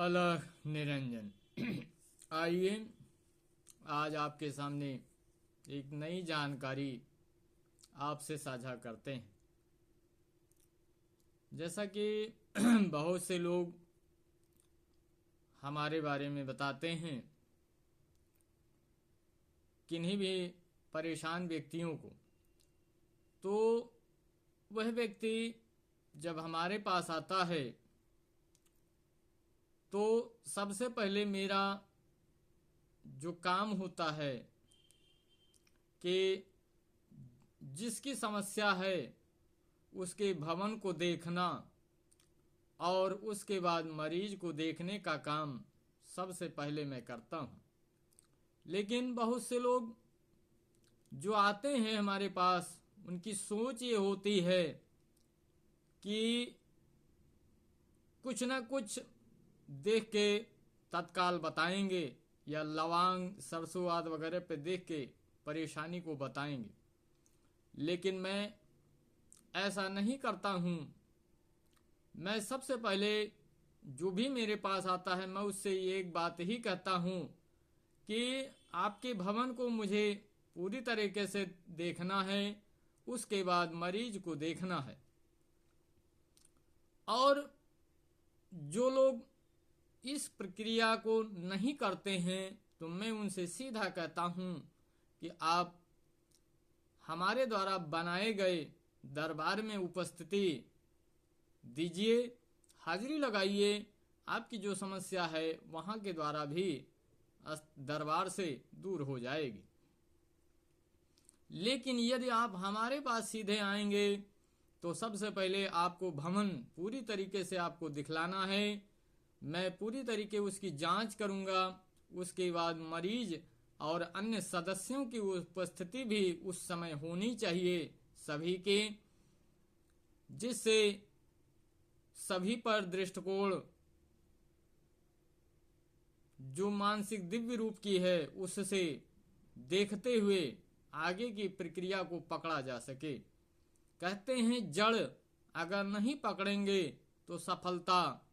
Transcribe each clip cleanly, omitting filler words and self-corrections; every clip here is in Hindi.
अलग निरंजन। आइए आज आपके सामने एक नई जानकारी आपसे साझा करते हैं। जैसा कि बहुत से लोग हमारे बारे में बताते हैं, किन्हीं भी परेशान व्यक्तियों को, तो वह व्यक्ति जब हमारे पास आता है तो सबसे पहले मेरा जो काम होता है कि जिसकी समस्या है उसके भवन को देखना और उसके बाद मरीज को देखने का काम सबसे पहले मैं करता हूँ। लेकिन बहुत से लोग जो आते हैं हमारे पास, उनकी सोच ये होती है कि कुछ ना कुछ देख के तत्काल बताएंगे या लौंग सरसों आदि वगैरह पे देख के परेशानी को बताएंगे। लेकिन मैं ऐसा नहीं करता हूँ। मैं सबसे पहले जो भी मेरे पास आता है मैं उससे एक बात ही कहता हूँ कि आपके भवन को मुझे पूरी तरीके से देखना है, उसके बाद मरीज को देखना है। और जो लोग इस प्रक्रिया को नहीं करते हैं तो मैं उनसे सीधा कहता हूं कि आप हमारे द्वारा बनाए गए दरबार में उपस्थिति दीजिए, हाजिरी लगाइए। आपकी जो समस्या है वहां के द्वारा भी दरबार से दूर हो जाएगी। लेकिन यदि आप हमारे पास सीधे आएंगे तो सबसे पहले आपको भवन पूरी तरीके से आपको दिखलाना है। मैं पूरी तरीके उसकी जांच करूंगा। उसके बाद मरीज और अन्य सदस्यों की उपस्थिति भी उस समय होनी चाहिए सभी के, जिससे सभी पर दृष्टिकोण जो मानसिक दिव्य रूप की है उससे देखते हुए आगे की प्रक्रिया को पकड़ा जा सके। कहते हैं जड़ अगर नहीं पकड़ेंगे तो सफलता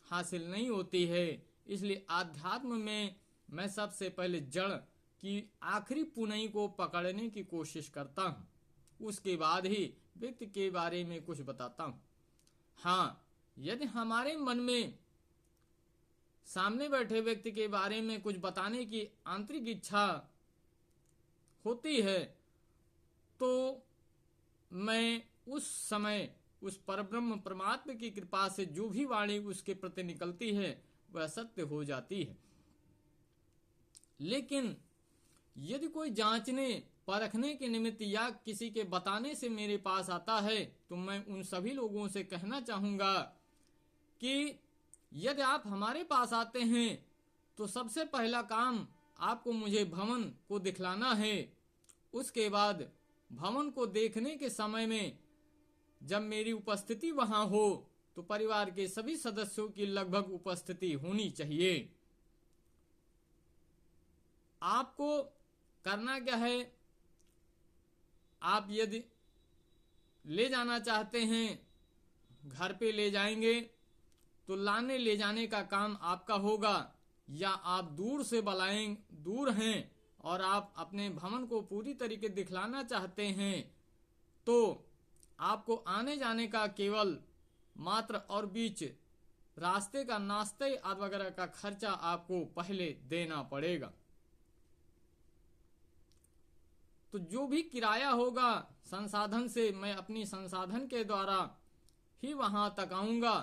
हासिल नहीं होती है। इसलिए आध्यात्म में मैं सबसे पहले जड़ की आखिरी पुनई को पकड़ने की कोशिश करता हूँ, उसके बाद ही व्यक्ति के बारे में कुछ बताता हूँ। हाँ, यदि हमारे मन में सामने बैठे व्यक्ति के बारे में कुछ बताने की आंतरिक इच्छा होती है तो मैं उस समय उस परब्रह्म परमात्मा की कृपा से जो भी वाणी उसके प्रति निकलती है वह सत्य हो जाती है। लेकिन यदि कोई जांचने परखने के निमित्त या किसी के बताने से मेरे पास आता है तो मैं उन सभी लोगों से कहना चाहूंगा कि यदि आप हमारे पास आते हैं तो सबसे पहला काम आपको मुझे भवन को दिखलाना है। उसके बाद भवन को देखने के समय में जब मेरी उपस्थिति वहां हो तो परिवार के सभी सदस्यों की लगभग उपस्थिति होनी चाहिए। आपको करना क्या है, आप यदि ले जाना चाहते हैं घर पे ले जाएंगे तो लाने ले जाने का काम आपका होगा, या आप दूर से बुलाएं, दूर हैं और आप अपने भवन को पूरी तरीके दिखलाना चाहते हैं तो आपको आने जाने का केवल मात्र और बीच रास्ते का नाश्ते आदि वगैरह का खर्चा आपको पहले देना पड़ेगा। तो जो भी किराया होगा संसाधन से मैं अपनी संसाधन के द्वारा ही वहां तक आऊंगा,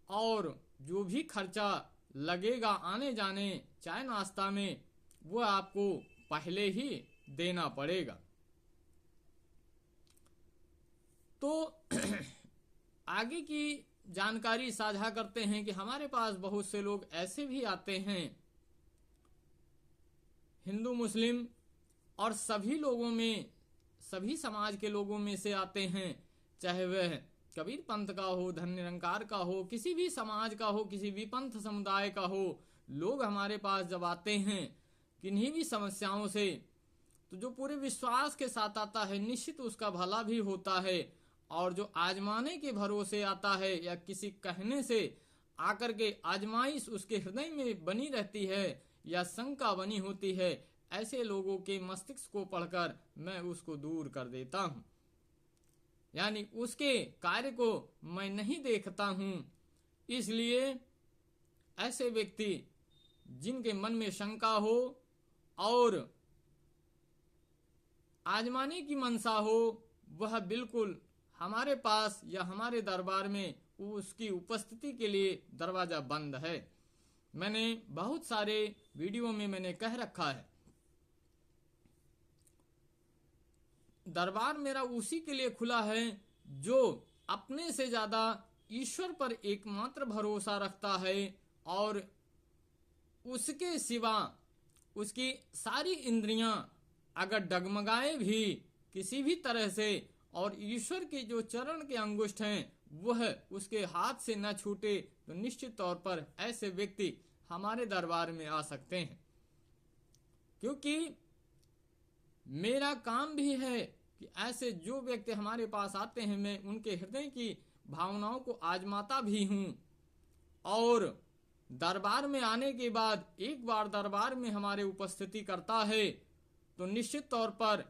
और जो भी खर्चा लगेगा आने जाने चाय नाश्ता में वो आपको पहले ही देना पड़ेगा। तो आगे की जानकारी साझा करते हैं कि हमारे पास बहुत से लोग ऐसे भी आते हैं, हिंदू मुस्लिम और सभी लोगों में, सभी समाज के लोगों में से आते हैं, चाहे वह कबीर पंथ का हो, धन निरंकार का हो, किसी भी समाज का हो, किसी भी पंथ समुदाय का हो। लोग हमारे पास जब आते हैं किन्हीं भी समस्याओं से तो जो पूरे विश्वास के साथ आता है निश्चित उसका भला भी होता है, और जो आजमाने के भरोसे आता है या किसी कहने से आकर के आजमाइश उसके हृदय में बनी रहती है या शंका बनी होती है, ऐसे लोगों के मस्तिष्क को पढ़कर मैं उसको दूर कर देता हूं, यानी उसके कार्य को मैं नहीं देखता हूं। इसलिए ऐसे व्यक्ति जिनके मन में शंका हो और आजमाने की मनसा हो, वह बिल्कुल हमारे पास या हमारे दरबार में उसकी उपस्थिति के लिए दरवाजा बंद है। मैंने बहुत सारे वीडियो में मैंने कह रखा है, दरबार मेरा उसी के लिए खुला है जो अपने से ज्यादा ईश्वर पर एकमात्र भरोसा रखता है और उसके सिवा उसकी सारी इंद्रियां अगर डगमगाए भी किसी भी तरह से और ईश्वर के जो चरण के अंगुष्ठ हैं वह उसके हाथ से न छूटे, तो निश्चित तौर पर ऐसे व्यक्ति हमारे दरबार में आ सकते हैं। क्योंकि मेरा काम भी है कि ऐसे जो व्यक्ति हमारे पास आते हैं, मैं उनके हृदय की भावनाओं को आजमाता भी हूं और दरबार में आने के बाद एक बार दरबार में हमारे उपस्थिति करता है तो निश्चित तौर पर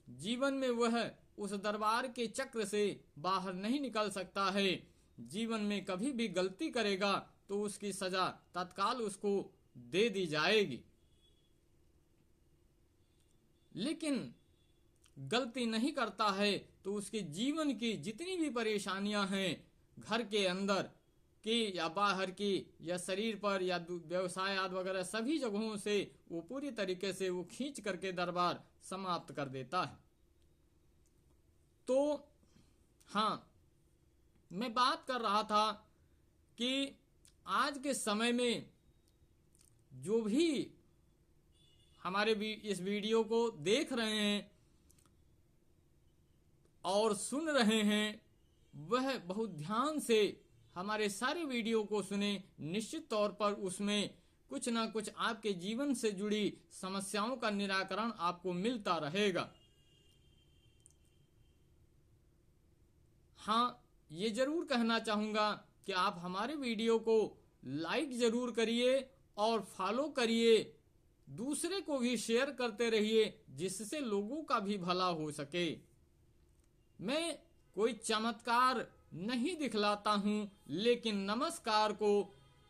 जीवन में वह उस दरबार के चक्र से बाहर नहीं निकल सकता है। जीवन में कभी भी गलती करेगा तो उसकी सजा तत्काल उसको दे दी जाएगी, लेकिन गलती नहीं करता है तो उसके जीवन की जितनी भी परेशानियां हैं, घर के अंदर की या बाहर की या शरीर पर या व्यवसाय आदि वगैरह सभी जगहों से वो पूरी तरीके से वो खींच करके दरबार समाप्त कर देता है। तो हाँ, मैं बात कर रहा था कि आज के समय में जो भी हमारे इस वीडियो को देख रहे हैं और सुन रहे हैं, वह बहुत ध्यान से हमारे सारे वीडियो को सुने। निश्चित तौर पर उसमें कुछ ना कुछ आपके जीवन से जुड़ी समस्याओं का निराकरण आपको मिलता रहेगा। हाँ, ये जरूर कहना चाहूंगा कि आप हमारे वीडियो को लाइक जरूर करिए और फॉलो करिए, दूसरे को भी शेयर करते रहिए जिससे लोगों का भी भला हो सके। मैं कोई चमत्कार नहीं दिखलाता हूं, लेकिन नमस्कार को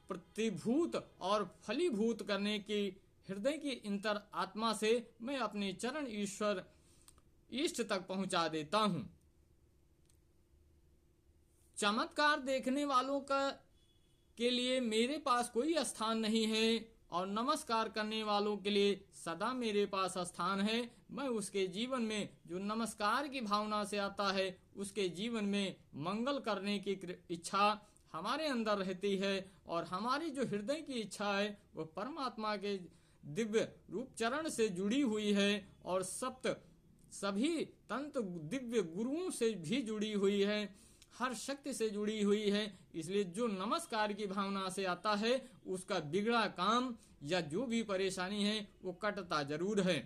प्रतिभूत और फलीभूत करने की हृदय की इंतर आत्मा से मैं अपने चरण ईश्वर इष्ट तक पहुंचा देता हूं। चमत्कार देखने वालों का के लिए मेरे पास कोई स्थान नहीं है और नमस्कार करने वालों के लिए सदा मेरे पास स्थान है। मैं उसके जीवन में जो नमस्कार की भावना से आता है, उसके जीवन में मंगल करने की इच्छा हमारे अंदर रहती है और हमारी जो हृदय की इच्छा है वह परमात्मा के दिव्य रूप चरण से जुड़ी हुई है और सभी तंत्र दिव्य गुरुओं से भी जुड़ी हुई है, हर शक्ति से जुड़ी हुई है। इसलिए जो नमस्कार की भावना से आता है उसका बिगड़ा काम या जो भी परेशानी है वो कटता जरूर है,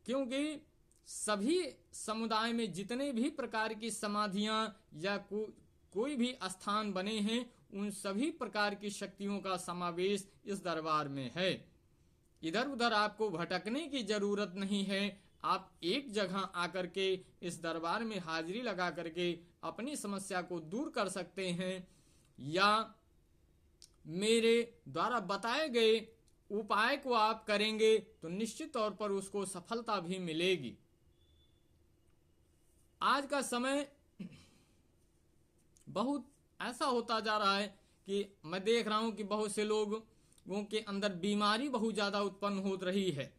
क्योंकि सभी समुदाय में जितने भी प्रकार की समाधियां या कोई भी स्थान बने हैं, उन सभी प्रकार की शक्तियों का समावेश इस दरबार में है। इधर उधर आपको भटकने की जरूरत नहीं है। आप एक जगह आकर के इस दरबार में हाजिरी लगा करके अपनी समस्या को दूर कर सकते हैं या मेरे द्वारा बताए गए उपाय को आप करेंगे तो निश्चित तौर पर उसको सफलता भी मिलेगी। आज का समय बहुत ऐसा होता जा रहा है कि मैं देख रहा हूं कि बहुत से लोगों के अंदर बीमारी बहुत ज्यादा उत्पन्न हो रही है।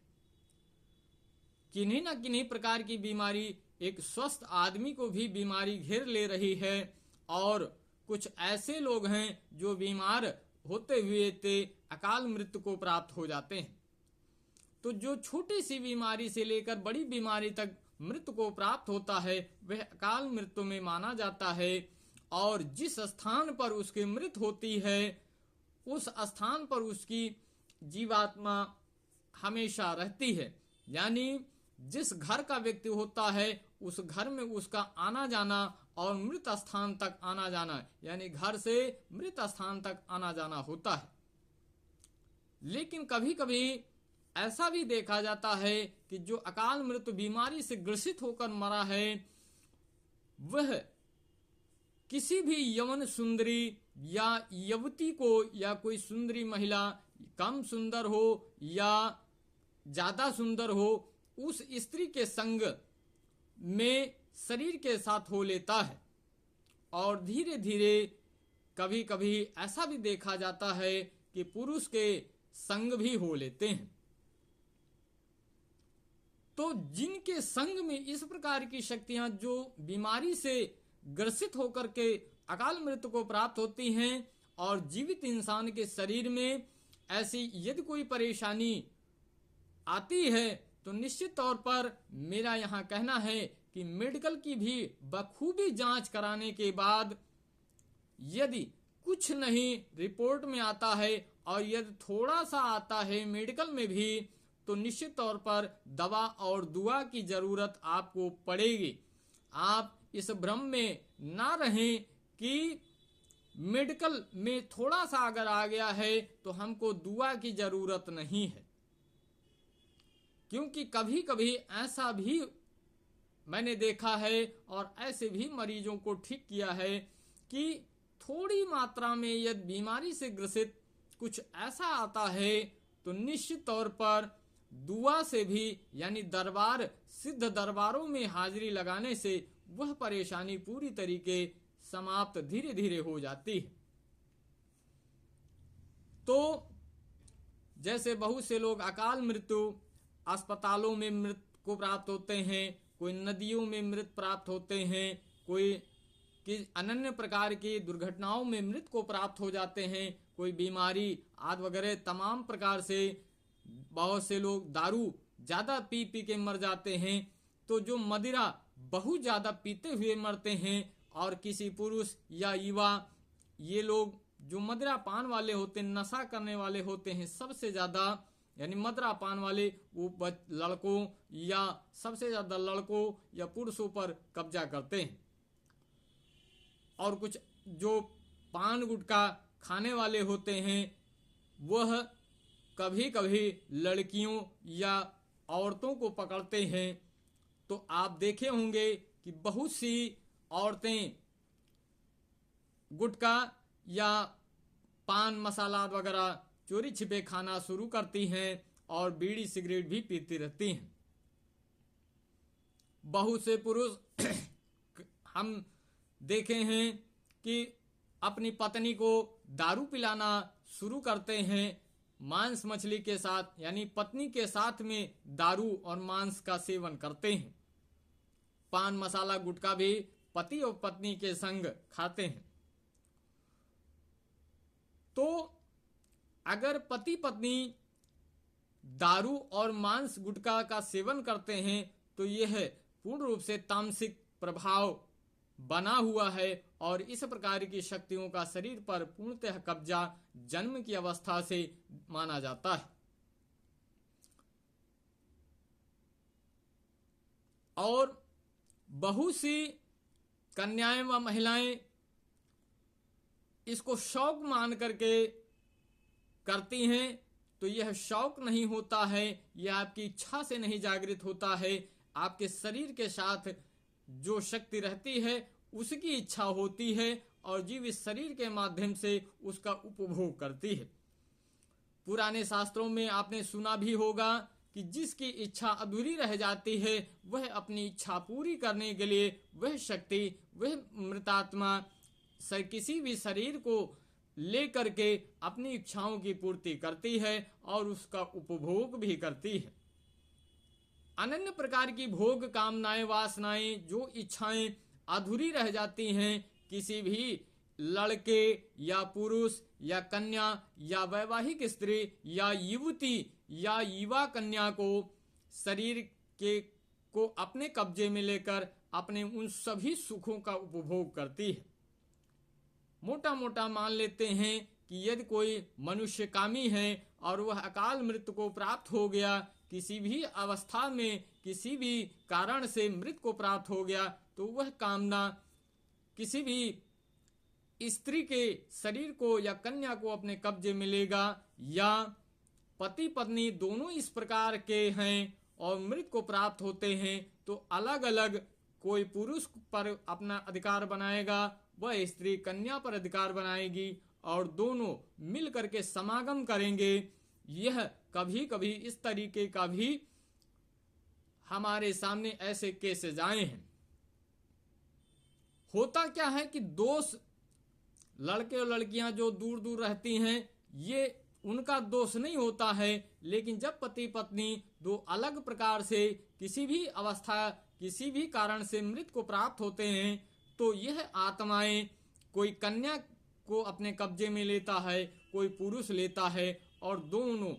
किन्हीं न किन्हीं प्रकार की बीमारी एक स्वस्थ आदमी को भी बीमारी घेर ले रही है और कुछ ऐसे लोग हैं जो बीमार होते हुए अकाल मृत्यु को प्राप्त हो जाते हैं। तो जो छोटी सी बीमारी से लेकर बड़ी बीमारी तक मृत्यु को प्राप्त होता है वह अकाल मृत्यु में माना जाता है और जिस स्थान पर उसकी मृत्यु होती है उस स्थान पर उसकी जीवात्मा हमेशा रहती है। यानी जिस घर का व्यक्ति होता है उस घर में उसका आना जाना और मृत स्थान तक आना जाना, यानी घर से मृत स्थान तक आना जाना होता है। लेकिन कभी कभी ऐसा भी देखा जाता है कि जो अकाल मृत्यु बीमारी से ग्रसित होकर मरा है, वह किसी भी यवन सुंदरी या युवती को, या कोई सुंदरी महिला, कम सुंदर हो या ज्यादा सुंदर हो, उस स्त्री के संग में शरीर के साथ हो लेता है। और धीरे धीरे कभी कभी ऐसा भी देखा जाता है कि पुरुष के संग भी हो लेते हैं। तो जिनके संग में इस प्रकार की शक्तियां जो बीमारी से ग्रसित होकर के अकाल मृत्यु को प्राप्त होती हैं, और जीवित इंसान के शरीर में ऐसी यदि कोई परेशानी आती है, तो निश्चित तौर पर मेरा यहाँ कहना है कि मेडिकल की भी बखूबी जांच कराने के बाद यदि कुछ नहीं रिपोर्ट में आता है, और यदि थोड़ा सा आता है मेडिकल में भी, तो निश्चित तौर पर दवा और दुआ की जरूरत आपको पड़ेगी। आप इस भ्रम में ना रहें कि मेडिकल में थोड़ा सा अगर आ गया है तो हमको दुआ की जरूरत नहीं है, क्योंकि कभी कभी ऐसा भी मैंने देखा है और ऐसे भी मरीजों को ठीक किया है कि थोड़ी मात्रा में यदि बीमारी से ग्रसित कुछ ऐसा आता है, तो निश्चित तौर पर दुआ से भी, यानी दरबार, सिद्ध दरबारों में हाजिरी लगाने से वह परेशानी पूरी तरीके समाप्त धीरे धीरे हो जाती है। तो जैसे बहुत से लोग अकाल मृत्यु अस्पतालों में मृत को प्राप्त होते हैं, कोई नदियों में मृत प्राप्त होते हैं, कोई कि अनन्य प्रकार की दुर्घटनाओं में मृत को प्राप्त हो जाते हैं, कोई बीमारी आदि वगैरह तमाम प्रकार से बहुत से लोग दारू ज्यादा पी पी के मर जाते हैं। तो जो मदिरा बहुत ज्यादा पीते हुए मरते हैं, और किसी पुरुष या युवा, ये लोग जो मदिरा पान वाले होते हैं, नशा करने वाले होते हैं, सबसे ज्यादा यानी मदिरा पान वाले वो लड़कों या सबसे ज्यादा लड़कों या पुरुषों पर कब्जा करते हैं। और कुछ जो पान गुटखा खाने वाले होते हैं, वह कभी कभी लड़कियों या औरतों को पकड़ते हैं। तो आप देखे होंगे कि बहुत सी औरतें गुटखा या पान मसाला वगैरह चोरी छिपे खाना शुरू करती हैं और बीड़ी सिगरेट भी पीती रहती हैं। बहुत से पुरुष हम देखे हैं कि अपनी पत्नी को दारू पिलाना शुरू करते हैं मांस मछली के साथ, यानी पत्नी के साथ में दारू और मांस का सेवन करते हैं। पान मसाला गुटखा भी पति और पत्नी के संग खाते हैं। तो अगर पति पत्नी दारू और मांस गुटखा का सेवन करते हैं, तो यह पूर्ण रूप से तामसिक प्रभाव बना हुआ है, और इस प्रकार की शक्तियों का शरीर पर पूर्णतः कब्जा जन्म की अवस्था से माना जाता है। और बहुत सी कन्याएं व महिलाएं इसको शौक मान करके करती हैं, तो यह शौक नहीं होता है, यह आपकी इच्छा से नहीं जागृत होता है। आपके शरीर के साथ जो शक्ति रहती है उसकी इच्छा होती है, और जीव इस शरीर के माध्यम से उसका उपभोग करती है। पुराने शास्त्रों में आपने सुना भी होगा कि जिसकी इच्छा अधूरी रह जाती है, वह अपनी इच्छा पूरी करने के लिए वह शक्ति, वह मृतात्मा किसी भी शरीर को लेकर के अपनी इच्छाओं की पूर्ति करती है और उसका उपभोग भी करती है। अनन्य प्रकार की भोग कामनाएं वासनाएं जो इच्छाएं अधूरी रह जाती हैं, किसी भी लड़के या पुरुष या कन्या या वैवाहिक स्त्री या युवती या युवा कन्या को शरीर को अपने कब्जे में लेकर अपने उन सभी सुखों का उपभोग करती है। मोटा मोटा मान लेते हैं कि यदि कोई मनुष्य कामी है और वह अकाल मृत्यु को प्राप्त हो गया, किसी भी अवस्था में किसी भी कारण से मृत्यु को प्राप्त हो गया, तो वह कामना किसी भी स्त्री के शरीर को या कन्या को अपने कब्जे में लेगा, या पति पत्नी दोनों इस प्रकार के हैं और मृत को प्राप्त होते हैं, तो अलग अलग कोई पुरुष पर अपना अधिकार बनाएगा, वह स्त्री कन्या पर अधिकार बनाएगी और दोनों मिल करके समागम करेंगे। यह कभी कभी इस तरीके का भी हमारे सामने ऐसे केसेस आए हैं। होता क्या है कि दोष, लड़के और लड़कियां जो दूर दूर रहती हैं, ये उनका दोष नहीं होता है, लेकिन जब पति पत्नी दो अलग प्रकार से किसी भी अवस्था किसी भी कारण से मृत को प्राप्त होते हैं, तो यह आत्माएं कोई कन्या को अपने कब्जे में लेता है, कोई पुरुष लेता है और दोनों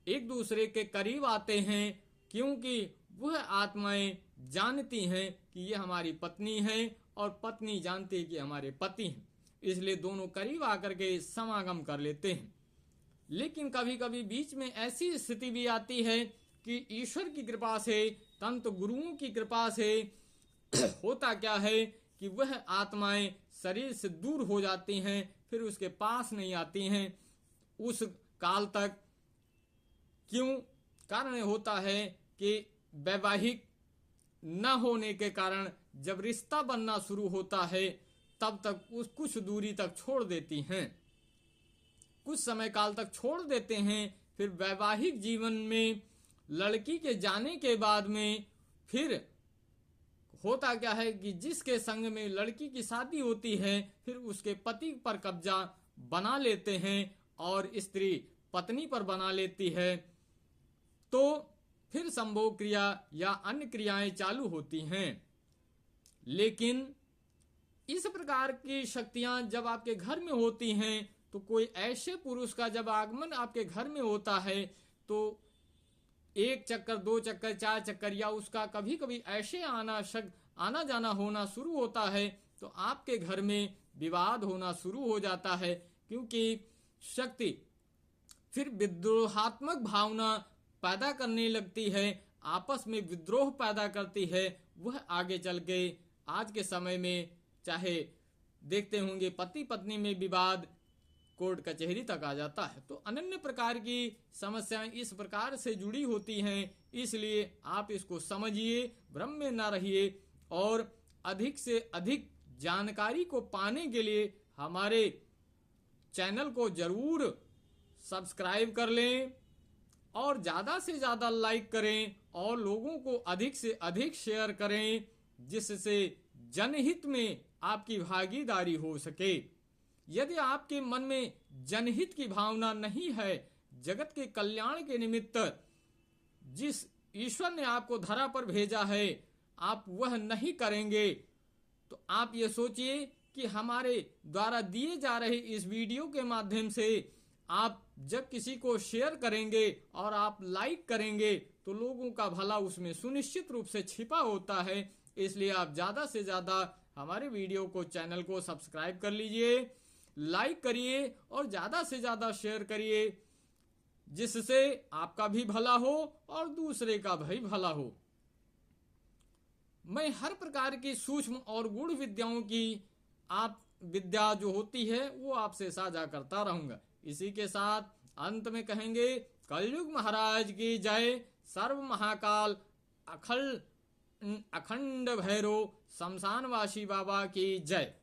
एक दूसरे के करीब आते हैं, क्योंकि वह आत्माएं जानती हैं कि यह हमारी पत्नी है और पत्नी जानती है कि हमारे पति हैं, इसलिए दोनों करीब आकर के समागम कर लेते हैं। लेकिन कभी कभी बीच में ऐसी स्थिति भी आती है कि ईश्वर की कृपा से, तंत्र गुरुओं की कृपा से होता क्या है कि वह आत्माएं शरीर से दूर हो जाती हैं, फिर उसके पास नहीं आती हैं उस काल तक। क्यों? कारण होता है कि वैवाहिक न होने के कारण जब रिश्ता बनना शुरू होता है तब तक उस कुछ दूरी तक छोड़ देती हैं, कुछ समय काल तक छोड़ देते हैं। फिर वैवाहिक जीवन में लड़की के जाने के बाद में फिर होता क्या है कि जिसके संग में लड़की की शादी होती है, फिर उसके पति पर कब्जा बना लेते हैं और स्त्री पत्नी पर बना लेती है, तो फिर संभोग क्रिया या अन्य क्रियाएं चालू होती हैं। लेकिन इस प्रकार की शक्तियां जब आपके घर में होती हैं, तो कोई ऐसे पुरुष का जब आगमन आपके घर में होता है, तो एक चक्कर, दो चक्कर, चार चक्कर या उसका कभी कभी ऐसे आना जाना होना शुरू होता है, तो आपके घर में विवाद होना शुरू हो जाता है, क्योंकि शक्ति फिर विद्रोहात्मक भावना पैदा करने लगती है, आपस में विद्रोह पैदा करती है। वह आगे चल के आज के समय में चाहे देखते होंगे पति पत्नी में विवाद कोर्ट कचहरी तक आ जाता है। तो अनन्य प्रकार की समस्याएं इस प्रकार से जुड़ी होती हैं, इसलिए आप इसको समझिए, भ्रम में ना रहिए और अधिक से अधिक जानकारी को पाने के लिए हमारे चैनल को जरूर सब्सक्राइब कर लें और ज़्यादा से ज़्यादा लाइक करें और लोगों को अधिक से अधिक शेयर करें, जिससे जनहित में आपकी भागीदारी हो सके। यदि आपके मन में जनहित की भावना नहीं है, जगत के कल्याण के निमित्त जिस ईश्वर ने आपको धरा पर भेजा है, आप वह नहीं करेंगे, तो आप ये सोचिए कि हमारे द्वारा दिए जा रहे इस वीडियो के माध्यम से आप जब किसी को शेयर करेंगे और आप लाइक करेंगे, तो लोगों का भला उसमें सुनिश्चित रूप से छिपा होता है। इसलिए आप ज्यादा से ज्यादा हमारे वीडियो को, चैनल को सब्सक्राइब कर लीजिए, लाइक करिए और ज्यादा से ज्यादा शेयर करिए, जिससे आपका भी भला हो और दूसरे का भी भला हो। मैं हर प्रकार की सूक्ष्म और गूढ़ विद्याओं की विद्या जो होती है वो आपसे साझा करता रहूंगा। इसी के साथ अंत में कहेंगे, कलयुग महाराज की जय, सर्व महाकाल अखंड भैरव शमशानवासी बाबा की जय।